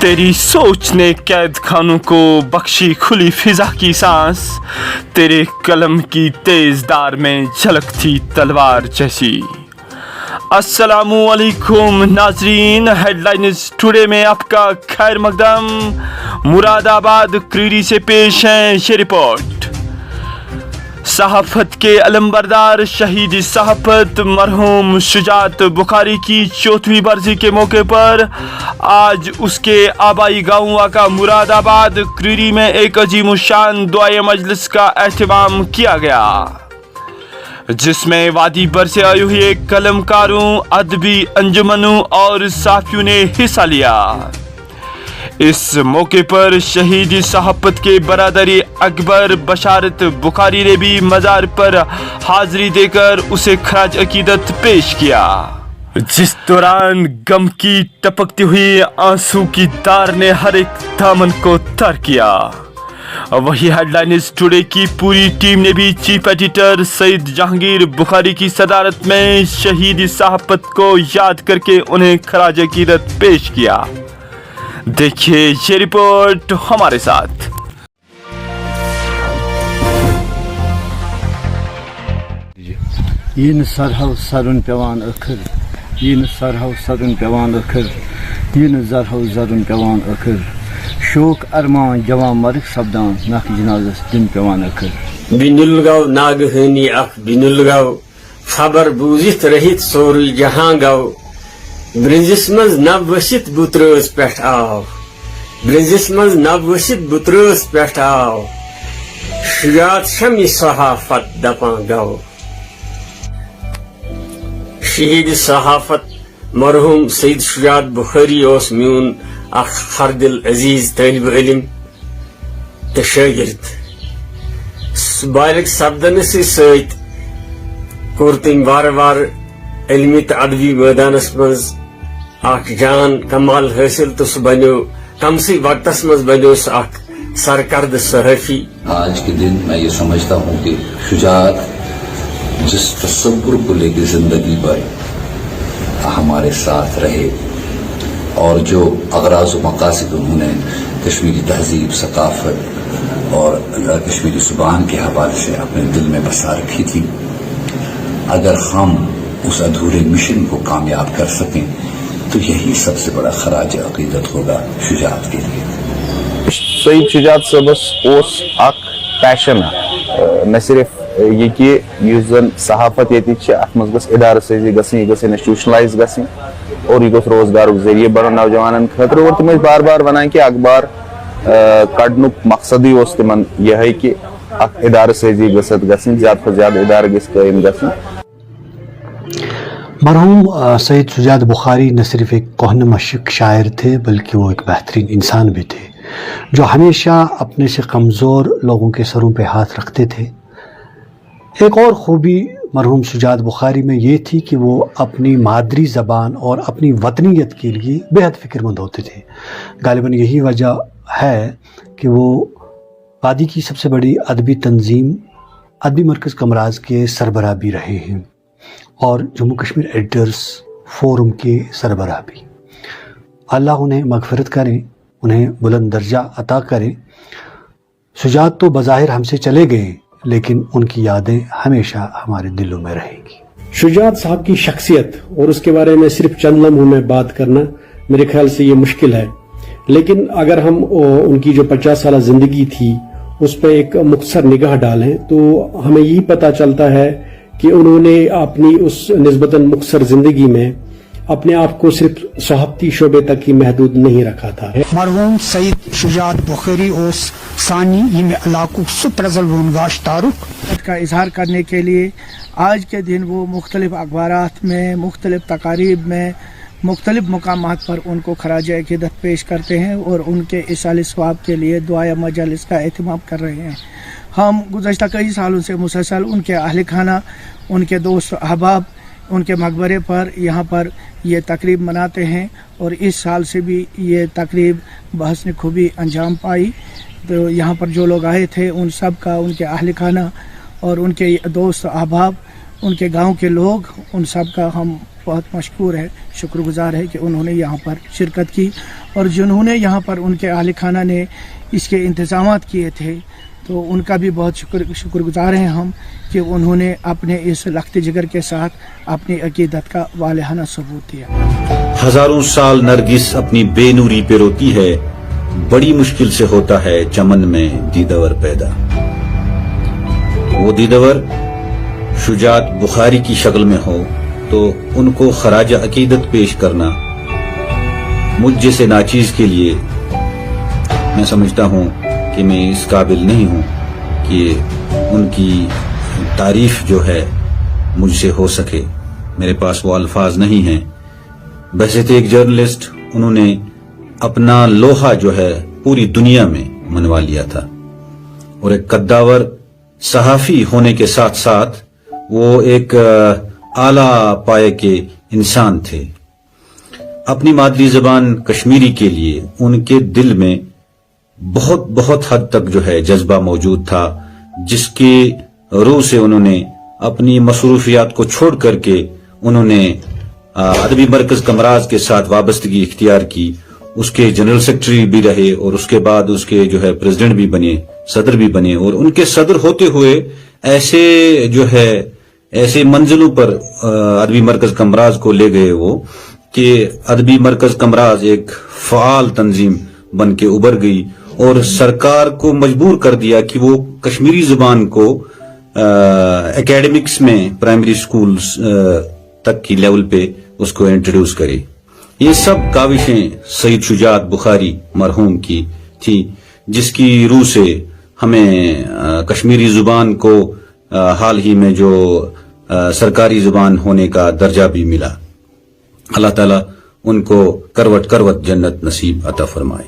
तेरी सोच ने कैद खानों को बख्शी खुली फिजा की सांस, तेरे कलम की तेज धार में झलकती तलवार जैसी। अस्सलामु अलैकुम नाजरीन, हेडलाइंस टुडे में आपका खैर मकदम। मुरादाबाद क्रीरी से पेश है ये रिपोर्ट। सहाफत के अलमबरदार शहीद सहाफत मरहूम शुजात बुखारी की 4वीं बरसी के मौके पर आज उसके आबाई गांव वाका मुरादाबाद क्रीरी में एक अजीम शान दुआए मजलिस का एहतमाम किया गया, जिसमें वादी भर से आए हुए कलमकारों, अदबी अंजुमनों और साफियों ने हिस्सा लिया। इस मौके पर शहीद सहाफत के बरादरी अकबर बशारत बुखारी ने भी मज़ार पर हाजिरी देकर उसे खराज अकीदत पेश किया, जिस दौरान गम की टपकती हुई आंसू की धार ने हर एक दामन को तर किया। वही हेडलाइंस टुडे की पूरी टीम ने भी चीफ एडिटर सईद जहांगीर बुखारी की सदारत में शहीद सहाफत को याद करके उन्हें खराज अकीदत पेश किया। देखिए ये रिपोर्ट हमारे साथ। यीन सरहव सरुन पेवान अखर, यीन सरहव सरुन पेवान अखर, यीन जरहव जरुन पेवान अखर, शोक अरमान जवान मरक सब्दान नख जनाजस दिन पेवान अखर। बिनुलगाव नागहनी अख बिनुलगाव खबर बूजित रहित सोरुल जहां गाव, ब्रिंजिस मज नब वसित बुत्रस पेठ आव, ब्रिंजिस मज नब वसित बुत्रस पेठ आव, शुजात शमी सहाफत दपा गाव। शहीद सहाफत मरहूम सईद शुजात बुखारी ओस म्यून अख हरदिल अजीज तलब इल्म तो शागिर्द। बालिग सपदनस सत कोर तम वार वार इल्मी तो अदबी मैदानस मज अख जान कमाल हासिल, तो सह बनो कमसी वक्तस मज बनो अख सरकर्द सहाफी। आज के दिन मैं ये समझता हूँ कि शुजात जिस तसव्वुर को लेकर जिंदगी भर हमारे साथ रहे और जो अगराज व मकासद उन्होंने कश्मीरी तहजीब, सकाफत और कश्मीरी जुबान के हवाले से अपने दिल में बसा रखी थी, अगर हम उस अधूरे मिशन को कामयाब कर सकें तो यही सबसे बड़ा खराज अकीदत होगा शुजात के लिए। सईद शुजात सबस ओस अक पैशन न सिर्फ ये कि युस जन सहाफत ये अत मज इदार साजी गई इंस्टीट्यूशनलाइज गई और यह रोजगार जरिए बन नौजवान खतर, और तम बार बार वन कि अखबार कड़नुक मकसद ही तिमन यह कि इदार साजी गसत गई, ज्यादा खुद ज्यादा इदार गम गई। मरहूम सईद शुजात बुखारी न सिर्फ एक कोहन मशक शायर थे बल्कि वो एक बेहतरीन इंसान भी थे, जो हमेशा अपने से कमज़ोर लोगों के सरों पे हाथ रखते थे। एक और खूबी मरहूम शुजात बुखारी में ये थी कि वो अपनी मादरी ज़बान और अपनी वतनीयत के लिए बेहद फ़िक्रमंद होते थे। गालिबन यही वजह है कि वो वादी की सबसे बड़ी अदबी तंजीम अदबी मरकज़ कमराज के सरबराह भी रहे हैं और जम्मू कश्मीर एडिटर्स फोरम के सरबराह भी। अल्लाह उन्हें मग़फ़िरत करें, उन्हें बुलंद दर्जा अता करें। शुजात तो बज़ाहिर हमसे चले गए, लेकिन उनकी यादें हमेशा हमारे दिलों में रहेंगी। शुजात साहब की शख्सियत और उसके बारे में सिर्फ चंद लम्हों में बात करना मेरे ख्याल से ये मुश्किल है, लेकिन अगर हम उनकी जो 50 साल जिंदगी थी उस पर एक मुख्तसर निगाह डालें तो हमें यही पता चलता है कि उन्होंने अपनी उस निस्बतन मुख्तसर जिंदगी में अपने आप को सिर्फ सहाफती शोबे तक ही महदूद नहीं रखा था। मरहूम सईद शुजात बुखारी ओस सानी यम इलाक़ुक सुप्रजल वनगाश तारुक का इजहार करने के लिए आज के दिन वो मुख्तलिफ अखबारात में, मुख्तलिफ तकारीब में, मुख्तलिफ मकामात पर उनको खराज अकीदत पेश करते हैं और उनके इसाले सवाब के लिए दुआए मजलिस का एहतमाम कर रहे हैं। हम गुज़श्ता कई सालों से मुसलसल उनके अहल खाना, उनके दोस्त अहबाब, उनके मकबरे पर यहाँ पर ये तकरीब मनाते हैं और इस साल से भी ये तकरीब बहसने खूबी अंजाम पाई। तो यहाँ पर जो लोग आए थे उन सब का, उनके अहल खाना और उनके दोस्त अहबाब, उनके गांव के लोग, उन सब का हम बहुत मशकूर है, शुक्रगुजार है कि उन्होंने यहाँ पर शिरकत की और जिन्होंने यहाँ पर उनके अहल खाना ने इसके इंतज़ामात किए थे तो उनका भी बहुत शुक्रगुजार हैं हम कि उन्होंने अपने इस लख्त जिगर के साथ अपनी अकीदत का वालिहाना सबूत दिया। हजारों साल नरगिस अपनी बेनूरी पे रोती है, बड़ी मुश्किल से होता है चमन में दीदवर पैदा। वो दीदवर शुजात बुखारी की शक्ल में हो तो उनको खराज अकीदत पेश करना मुझ जैसे नाचीज के लिए मैं समझता हूं कि मैं इस काबिल नहीं हूं कि उनकी तारीफ जो है मुझसे हो सके। मेरे पास वो अल्फाज नहीं हैं। वैसे तो एक जर्नलिस्ट, उन्होंने अपना लोहा जो है पूरी दुनिया में मनवा लिया था और एक कद्दावर सहाफी होने के साथ साथ वो एक आला पाए के इंसान थे। अपनी मादरी जबान कश्मीरी के लिए उनके दिल में बहुत बहुत हद तक जो है जज्बा मौजूद था, जिसके रूह से उन्होंने अपनी मसरूफियात को छोड़ करके उन्होंने अदबी मरकज कमराज के साथ वाबस्तगी इख्तियार की। उसके जनरल सेक्रेटरी भी रहे और उसके बाद उसके जो है प्रेसिडेंट भी बने, सदर भी बने और उनके सदर होते हुए ऐसे जो है ऐसे मंजिलों पर अदबी मरकज कमराज को ले गए वो कि अदबी मरकज कमराज एक फाल तंजीम बन के उभर गई और सरकार को मजबूर कर दिया कि वो कश्मीरी जुबान को एकेडमिक्स में प्राइमरी स्कूल तक की लेवल पे उसको इंट्रोड्यूस करे। ये सब काविशें सईद शुजात बुखारी मरहूम की थी, जिसकी रूह से हमें कश्मीरी जुबान को हाल ही में जो सरकारी जुबान होने का दर्जा भी मिला। अल्लाह ताला उनको करवट करवट जन्नत नसीब अता फरमाए।